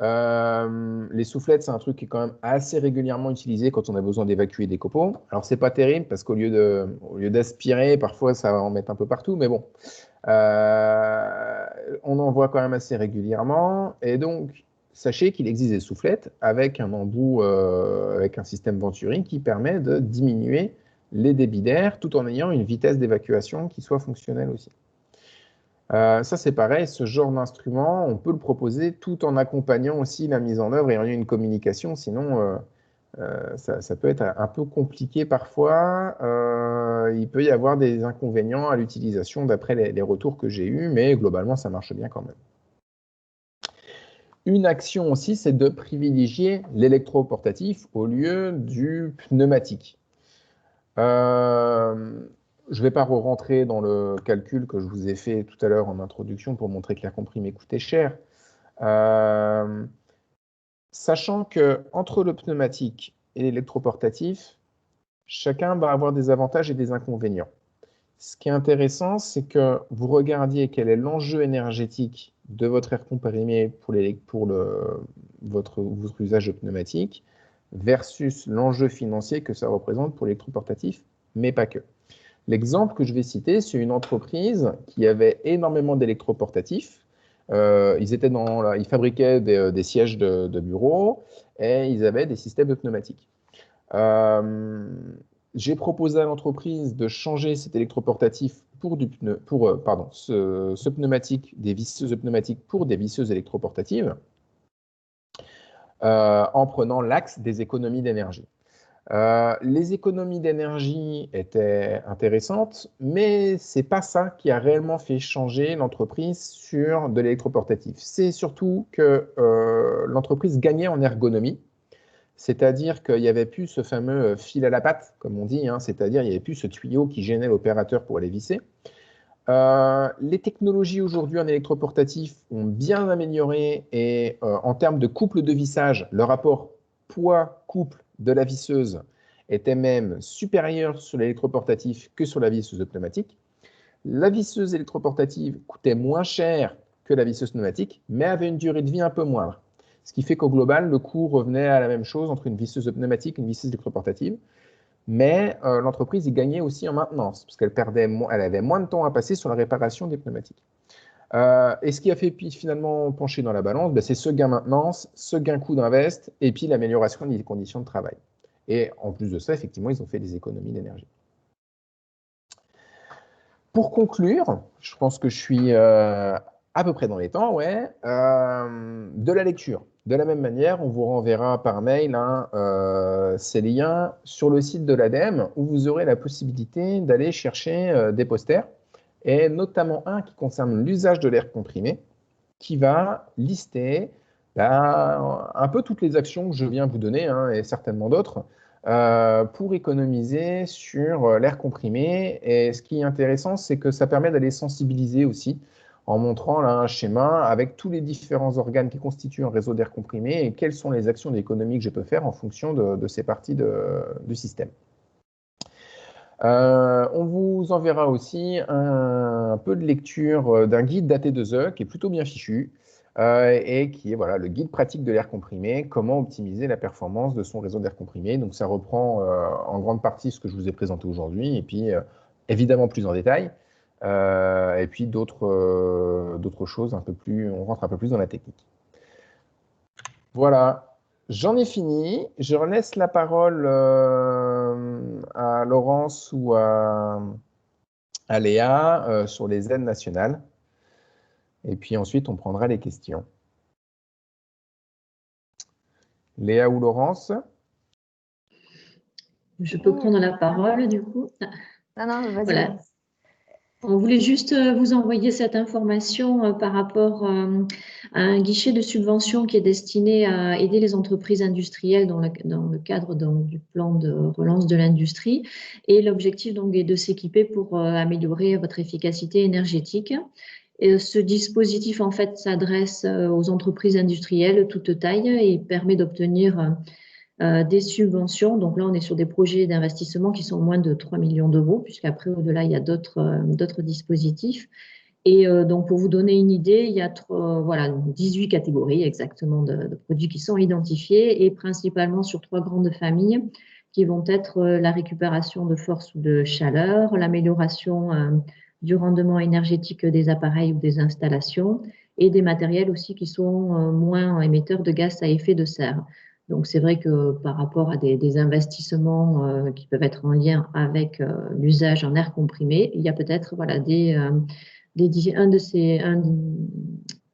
[SPEAKER 2] Les soufflettes, c'est un truc qui est quand même assez régulièrement utilisé quand on a besoin d'évacuer des copeaux. Alors, c'est pas terrible parce qu'au lieu d'aspirer, parfois ça va en mettre un peu partout, mais bon, on en voit quand même assez régulièrement. Et donc, sachez qu'il existe des soufflettes avec un embout, avec un système Venturi qui permet de diminuer les débits d'air tout en ayant une vitesse d'évacuation qui soit fonctionnelle aussi. Ça, c'est pareil, ce genre d'instrument, on peut le proposer tout en accompagnant aussi la mise en œuvre et en une communication, sinon ça peut être un peu compliqué parfois. Il peut y avoir des inconvénients à l'utilisation d'après les retours que j'ai eus, mais globalement, ça marche bien quand même. Une action aussi, c'est de privilégier l'électroportatif au lieu du pneumatique. Je ne vais pas rentrer dans le calcul que je vous ai fait tout à l'heure en introduction pour montrer que l'air comprimé coûtait cher. Sachant qu'entre le pneumatique et l'électroportatif, chacun va avoir des avantages et des inconvénients. Ce qui est intéressant, c'est que vous regardiez quel est l'enjeu énergétique de votre air comprimé pour votre usage de pneumatique versus l'enjeu financier que ça représente pour l'électroportatif, mais pas que. L'exemple que je vais citer, c'est une entreprise qui avait énormément d'électroportatifs. Ils fabriquaient des sièges de bureau et ils avaient des systèmes de pneumatiques. J'ai proposé à l'entreprise de changer cet électroportatif ce pneumatique, des visseuses pneumatiques pour des visseuses électroportatives en prenant l'axe des économies d'énergie. Les économies d'énergie étaient intéressantes, mais ce n'est pas ça qui a réellement fait changer l'entreprise sur de l'électroportatif. C'est surtout que l'entreprise gagnait en ergonomie, c'est-à-dire qu'il n'y avait plus ce fameux fil à la patte, comme on dit, hein, c'est-à-dire qu'il n'y avait plus ce tuyau qui gênait l'opérateur pour aller visser. Les technologies aujourd'hui en électroportatif ont bien amélioré et en termes de couple de vissage, le rapport poids-couple de la visseuse était même supérieur sur l'électroportatif que sur la visseuse pneumatique. La visseuse électroportative coûtait moins cher que la visseuse pneumatique, mais avait une durée de vie un peu moindre. Ce qui fait qu'au global, le coût revenait à la même chose entre une visseuse pneumatique et une visseuse électroportative. Mais l'entreprise y gagnait aussi en maintenance, parce qu'elle avait moins de temps à passer sur la réparation des pneumatiques. Et ce qui a fait finalement pencher dans la balance, c'est ce gain maintenance, ce gain coût d'invest, et puis l'amélioration des conditions de travail. Et en plus de ça, effectivement, ils ont fait des économies d'énergie. Pour conclure, je pense que je suis à peu près dans les temps, ouais, de la lecture. De la même manière, on vous renverra par mail ces liens sur le site de l'ADEME où vous aurez la possibilité d'aller chercher des posters, et notamment un qui concerne l'usage de l'air comprimé, qui va lister un peu toutes les actions que je viens vous donner, hein, et certainement d'autres, pour économiser sur l'air comprimé. Et ce qui est intéressant, c'est que ça permet d'aller sensibiliser aussi en montrant là un schéma avec tous les différents organes qui constituent un réseau d'air comprimé et quelles sont les actions d'économie que je peux faire en fonction de ces parties du système. On vous enverra aussi un peu de lecture d'un guide d'AT2E qui est plutôt bien fichu et qui est voilà, le guide pratique de l'air comprimé, comment optimiser la performance de son réseau d'air comprimé. Donc ça reprend en grande partie ce que je vous ai présenté aujourd'hui et puis évidemment plus en détail. Et puis d'autres choses un peu plus, on rentre un peu plus dans la technique. Voilà, j'en ai fini. Je laisse la parole à Laurence ou à Léa sur les aides nationales. Et puis ensuite, on prendra les questions. Léa ou Laurence?
[SPEAKER 3] Je peux prendre la parole du coup.
[SPEAKER 1] Non, vas-y.
[SPEAKER 3] Voilà. On voulait juste vous envoyer cette information par rapport à un guichet de subvention qui est destiné à aider les entreprises industrielles dans le cadre du plan de relance de l'industrie. Et l'objectif donc est de s'équiper pour améliorer votre efficacité énergétique. Et ce dispositif en fait s'adresse aux entreprises industrielles toute taille et permet d'obtenir des subventions. Donc là, on est sur des projets d'investissement qui sont moins de 3 millions d'euros, puisqu'après, au-delà, il y a d'autres dispositifs. Et donc, pour vous donner une idée, il y a voilà, 18 catégories exactement de produits qui sont identifiés et principalement sur 3 grandes familles qui vont être la récupération de force ou de chaleur, l'amélioration du rendement énergétique des appareils ou des installations et des matériels aussi qui sont moins émetteurs de gaz à effet de serre. Donc, c'est vrai que par rapport à des investissements qui peuvent être en lien avec l'usage en air comprimé, il y a peut-être voilà,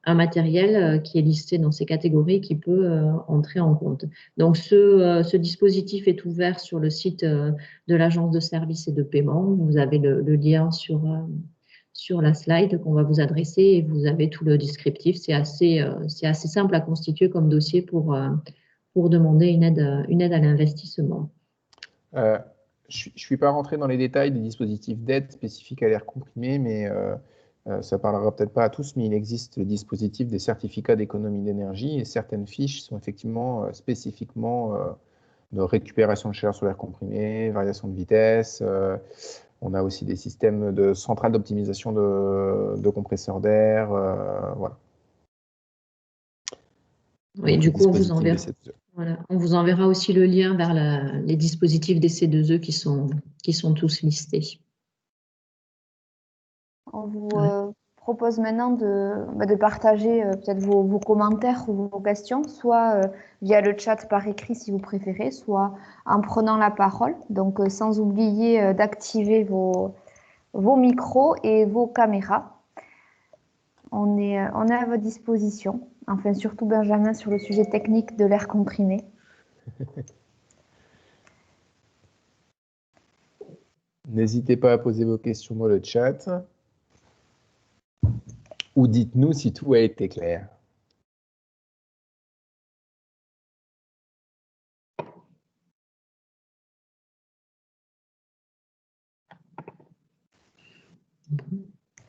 [SPEAKER 3] un matériel qui est listé dans ces catégories qui peut entrer en compte. Donc, ce dispositif est ouvert sur le site de l'Agence de services et de paiement. Vous avez le lien sur la slide qu'on va vous adresser et vous avez tout le descriptif. C'est assez simple à constituer comme dossier pour demander une aide à l'investissement.
[SPEAKER 2] Je ne suis pas rentré dans les détails des dispositifs d'aide spécifiques à l'air comprimé, mais ça ne parlera peut-être pas à tous, mais il existe le dispositif des certificats d'économie d'énergie et certaines fiches sont effectivement spécifiquement de récupération de chaleur sur l'air comprimé, variation de vitesse. On a aussi des systèmes de centrales d'optimisation de compresseurs d'air. Voilà.
[SPEAKER 3] Oui,
[SPEAKER 2] donc,
[SPEAKER 3] du coup, on vous enverra aussi le lien vers les dispositifs des C2E qui sont tous listés.
[SPEAKER 1] On vous propose maintenant de partager peut-être vos commentaires ou vos questions, soit via le chat par écrit si vous préférez, soit en prenant la parole. Donc, sans oublier d'activer vos micros et vos caméras. On est à votre disposition. Enfin, surtout Benjamin sur le sujet technique de l'air comprimé.
[SPEAKER 2] N'hésitez pas à poser vos questions dans le chat. Ou dites-nous si tout a été clair.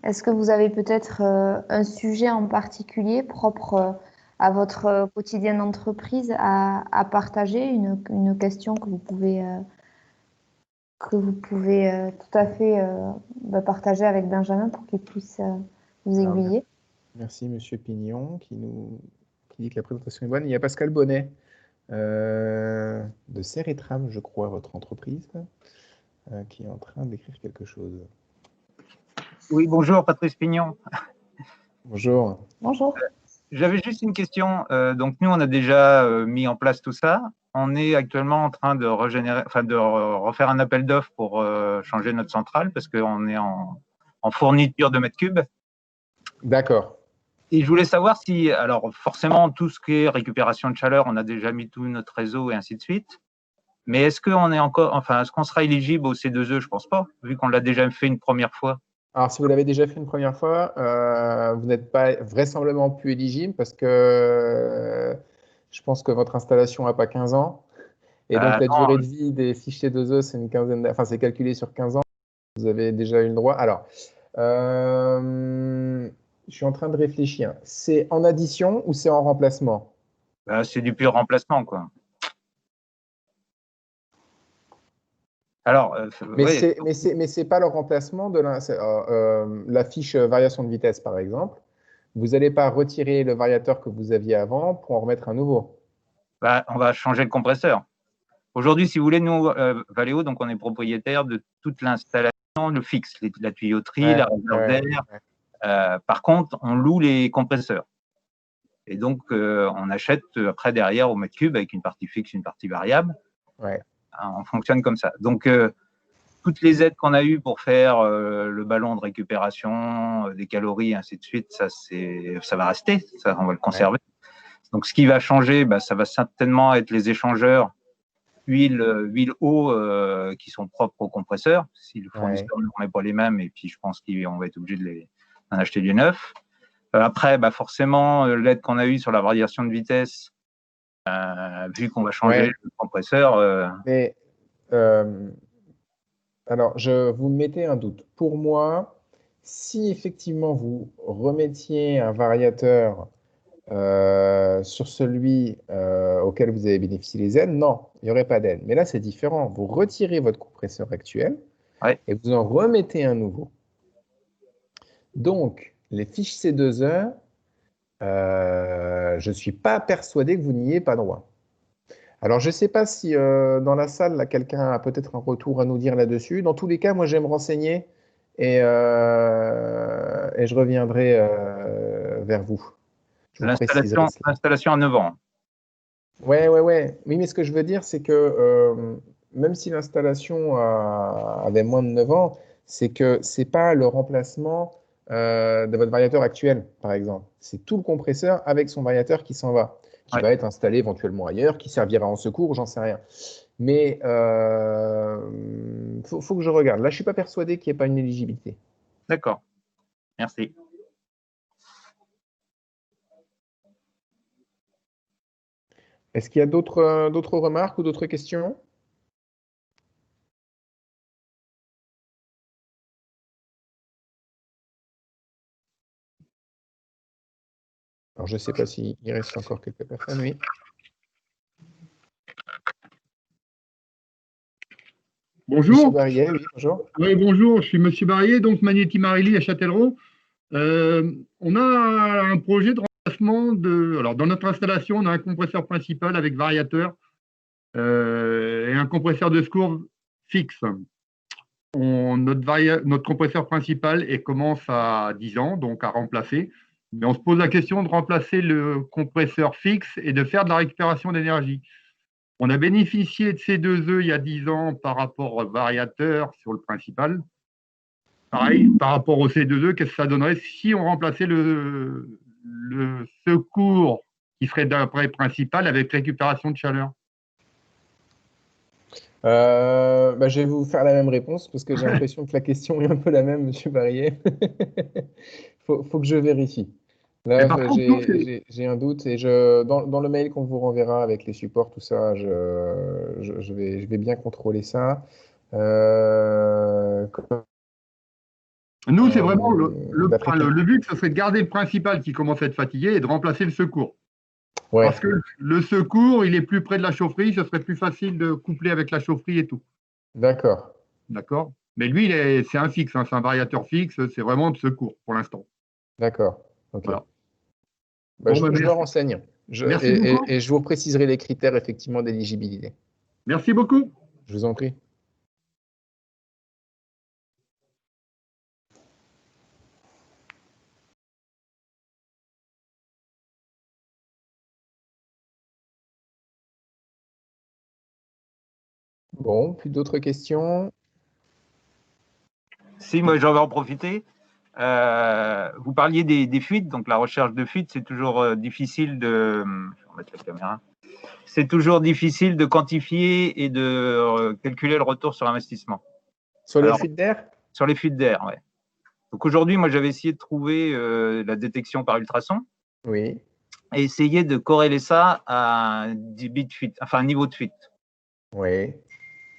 [SPEAKER 1] Est-ce que vous avez peut-être un sujet en particulier propre à votre quotidien d'entreprise à partager, une question que vous pouvez tout à fait partager avec Benjamin pour qu'il puisse vous aiguiller?
[SPEAKER 2] Merci Monsieur Pignon qui dit que la présentation est bonne. Il y a Pascal Bonnet de Ceretram, je crois, votre entreprise, qui est en train d'écrire quelque chose.
[SPEAKER 4] Oui, bonjour Patrice Pignon.
[SPEAKER 2] Bonjour.
[SPEAKER 1] Bonjour.
[SPEAKER 4] J'avais juste une question. Donc nous, on a déjà mis en place tout ça. On est actuellement en train de refaire un appel d'offres pour changer notre centrale parce qu'on est en fourniture de mètres cubes.
[SPEAKER 2] D'accord.
[SPEAKER 4] Et je voulais savoir si, alors forcément, tout ce qui est récupération de chaleur, on a déjà mis tout notre réseau et ainsi de suite. Mais est-ce qu'on sera éligible au C2E? Je pense pas, vu qu'on l'a déjà fait une première fois.
[SPEAKER 2] Alors, si vous l'avez déjà fait une première fois, vous n'êtes pas vraisemblablement plus éligible parce que je pense que votre installation n'a pas 15 ans. Et donc, la durée de vie des fichiers 2E, c'est une quinzaine d'années. Enfin, c'est calculé sur 15 ans. Vous avez déjà eu le droit. Alors, je suis en train de réfléchir. C'est en addition ou c'est en remplacement?
[SPEAKER 4] Bah, c'est du pur remplacement, quoi. Alors,
[SPEAKER 2] Mais
[SPEAKER 4] ouais,
[SPEAKER 2] c'est pas le remplacement de la fiche variation de vitesse, par exemple. Vous n'allez pas retirer le variateur que vous aviez avant pour en remettre un nouveau.
[SPEAKER 4] bah, on va changer le compresseur. Aujourd'hui, si vous voulez, nous, Valeo, donc on est propriétaire de toute l'installation, le fixe, la tuyauterie, la réserve d'air. Par contre, on loue les compresseurs. Et donc, on achète après derrière au mètre cube avec une partie fixe, une partie variable.
[SPEAKER 2] Ouais.
[SPEAKER 4] On fonctionne comme ça. Donc, toutes les aides qu'on a eues pour faire le ballon de récupération, des calories, ainsi de suite, ça va rester, ça, on va le conserver. Ouais. Donc, ce qui va changer, bah, ça va certainement être les échangeurs huile-eau qui sont propres au compresseur. Si le fournisseur ne remet pas les mêmes, et puis je pense qu'on va être obligé d'en acheter du neuf. Après, bah, forcément, l'aide qu'on a eue sur la variation de vitesse, vu qu'on va changer le compresseur.
[SPEAKER 2] Mais alors, je vous mettez un doute. Pour moi, si effectivement vous remettiez un variateur sur celui auquel vous avez bénéficié les aides, non, il n'y aurait pas d'aide. Mais là, c'est différent. Vous retirez votre compresseur actuel et vous en remettez un nouveau. Donc, les fiches C2E, je ne suis pas persuadé que vous n'y ayez pas droit. Alors, je ne sais pas si dans la salle, quelqu'un a peut-être un retour à nous dire là-dessus. Dans tous les cas, moi, je vais me renseigner et je reviendrai vers vous.
[SPEAKER 4] L'installation à 9 ans.
[SPEAKER 2] Ouais. Oui, mais ce que je veux dire, c'est que même si l'installation avait moins de 9 ans, c'est que ce n'est pas le remplacement de votre variateur actuel, par exemple. C'est tout le compresseur avec son variateur qui s'en va, qui va être installé éventuellement ailleurs, qui servira en secours, j'en sais rien. Mais faut que je regarde. Là, je ne suis pas persuadé qu'il n'y ait pas une éligibilité.
[SPEAKER 4] D'accord. Merci.
[SPEAKER 2] Est-ce qu'il y a d'autres remarques ou d'autres questions? Alors, je ne sais pas s'il reste encore quelques personnes, oui.
[SPEAKER 5] Bonjour.
[SPEAKER 2] Monsieur Barrier, oui, bonjour.
[SPEAKER 5] Oui, bonjour, je suis Monsieur Barrier, donc Magnéti Marily à Châtellerault. On a un projet de remplacement alors, dans notre installation, on a un compresseur principal avec variateur et un compresseur de secours fixe. Notre compresseur principal commence à 10 ans, donc à remplacer. Mais on se pose la question de remplacer le compresseur fixe et de faire de la récupération d'énergie. On a bénéficié de ces 2 il y a 10 ans par rapport au variateur sur le principal. Pareil, par rapport au C2E, qu'est-ce que ça donnerait si on remplaçait le secours qui serait d'après principal avec récupération de chaleur?
[SPEAKER 2] Je vais vous faire la même réponse parce que j'ai l'impression que la question est un peu la même, Monsieur Barrier. faut que je vérifie. Là, j'ai un doute et dans le mail qu'on vous renverra avec les supports, tout ça, je vais bien contrôler ça.
[SPEAKER 5] Nous, c'est vraiment le but, ça serait de garder le principal qui commence à être fatigué et de remplacer le secours. Ouais. Parce que le secours, il est plus près de la chaufferie, ce serait plus facile de coupler avec la chaufferie et tout.
[SPEAKER 2] D'accord.
[SPEAKER 5] D'accord. Mais lui, c'est un fixe, hein, c'est un variateur fixe, c'est vraiment de secours pour l'instant.
[SPEAKER 2] D'accord. Ok.
[SPEAKER 5] Voilà.
[SPEAKER 2] Je me renseigne. Et je vous préciserai les critères effectivement d'éligibilité.
[SPEAKER 5] Merci beaucoup.
[SPEAKER 2] Je vous en prie. Bon, plus d'autres questions?
[SPEAKER 4] Si, moi j'en vais en profiter. Vous parliez des fuites, donc la recherche de fuites, c'est toujours difficile de. Je vais remettre la caméra. C'est toujours difficile de quantifier et de calculer le retour sur investissement.
[SPEAKER 2] Sur les fuites d'air?
[SPEAKER 4] Sur les fuites d'air, oui. Donc aujourd'hui, moi j'avais essayé de trouver la détection par ultrason.
[SPEAKER 2] Oui.
[SPEAKER 4] Et essayer de corréler ça à un débit de fuite, enfin un niveau de fuite.
[SPEAKER 2] Oui.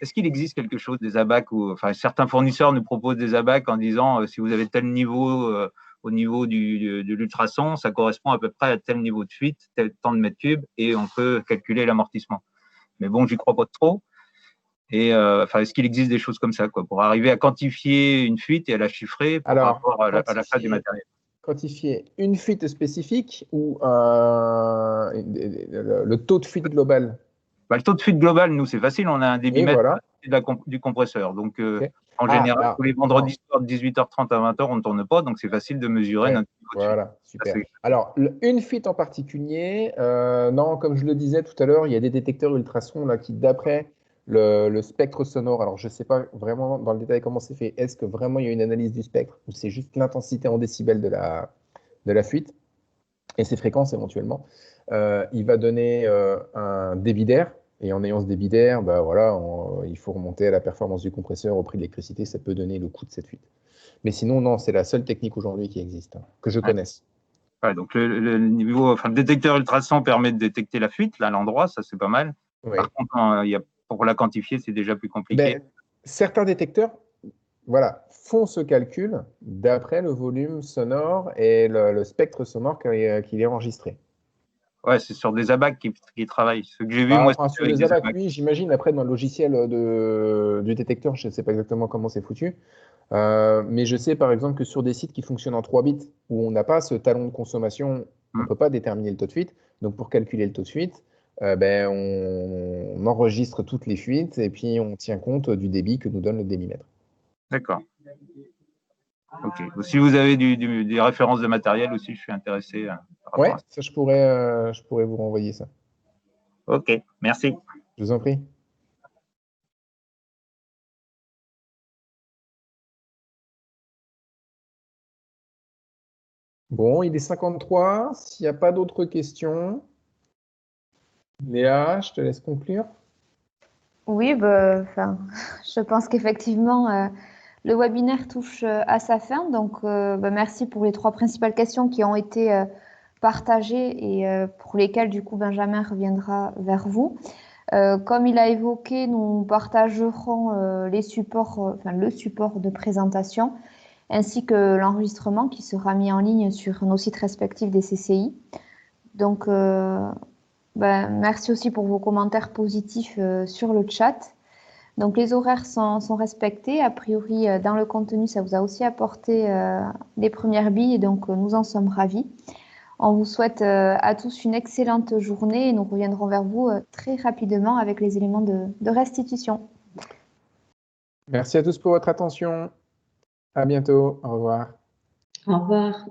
[SPEAKER 4] Est-ce qu'il existe quelque chose, des ABAC, ou enfin certains fournisseurs nous proposent des ABAC en disant si vous avez tel niveau, au niveau de l'ultrason, ça correspond à peu près à tel niveau de fuite, tel temps de mètre cube, et on peut calculer l'amortissement. Mais bon, j'y crois pas trop. Et enfin, est-ce qu'il existe des choses comme ça, quoi, pour arriver à quantifier une fuite et à la chiffrer par rapport à la phase du matériel?
[SPEAKER 2] Quantifier une fuite spécifique ou le taux de fuite global?
[SPEAKER 4] Le taux de fuite global, nous, c'est facile. On a un débitmètre du compresseur. Donc, en général, tous les vendredis soirs de 18h30 à 20h, on ne tourne pas. Donc, c'est facile de mesurer notre niveau de fuite.
[SPEAKER 2] Voilà, super. Alors, une fuite en particulier, non, comme je le disais tout à l'heure, il y a des détecteurs ultrasons là, qui, d'après le spectre sonore, alors je ne sais pas vraiment dans le détail comment c'est fait, est-ce que vraiment il y a une analyse du spectre ou c'est juste l'intensité en décibels de la fuite et ses fréquences éventuellement, il va donner un débit d'air. Et en ayant ce débit d'air, bah, voilà, il faut remonter à la performance du compresseur, au prix de l'électricité, ça peut donner le coût de cette fuite. Mais sinon, non, c'est la seule technique aujourd'hui qui existe, que je connaisse.
[SPEAKER 4] Ouais, donc le détecteur ultrason permet de détecter la fuite, là, à l'endroit, ça c'est pas mal. Oui. Par contre, pour la quantifier, c'est déjà plus compliqué.
[SPEAKER 2] Certains détecteurs font ce calcul d'après le volume sonore et le spectre sonore qu'il est enregistré.
[SPEAKER 4] Ouais, c'est sur des ABAC qui travaillent. Ce que j'ai vu, moi,
[SPEAKER 2] sur les ABAC, oui, j'imagine. Après, dans le logiciel du détecteur, je ne sais pas exactement comment c'est foutu. Mais je sais, par exemple, que sur des sites qui fonctionnent en 3 bits, où on n'a pas ce talon de consommation, on ne peut pas déterminer le taux de fuite. Donc, pour calculer le taux de fuite, on enregistre toutes les fuites et puis on tient compte du débit que nous donne le débitmètre.
[SPEAKER 4] D'accord. Ok. Si vous avez des références de matériel aussi, je suis intéressé.
[SPEAKER 2] Oui, ça, je pourrais vous renvoyer ça.
[SPEAKER 4] Ok, merci.
[SPEAKER 2] Je vous en prie. Bon, il est 53. S'il n'y a pas d'autres questions, Léa, je te laisse conclure.
[SPEAKER 1] Oui, je pense qu'effectivement, le webinaire touche à sa fin. Donc, merci pour les 3 principales questions qui ont été partagées et pour lesquelles, du coup, Benjamin reviendra vers vous. Comme il a évoqué, nous partagerons les supports, le support de présentation ainsi que l'enregistrement qui sera mis en ligne sur nos sites respectifs des CCI. Donc, merci aussi pour vos commentaires positifs sur le chat. Donc, les horaires sont respectés. A priori, dans le contenu, ça vous a aussi apporté les premières billes. Et donc, nous en sommes ravis. On vous souhaite à tous une excellente journée et nous reviendrons vers vous très rapidement avec les éléments de restitution.
[SPEAKER 2] Merci à tous pour votre attention. À bientôt. Au revoir.
[SPEAKER 3] Au revoir.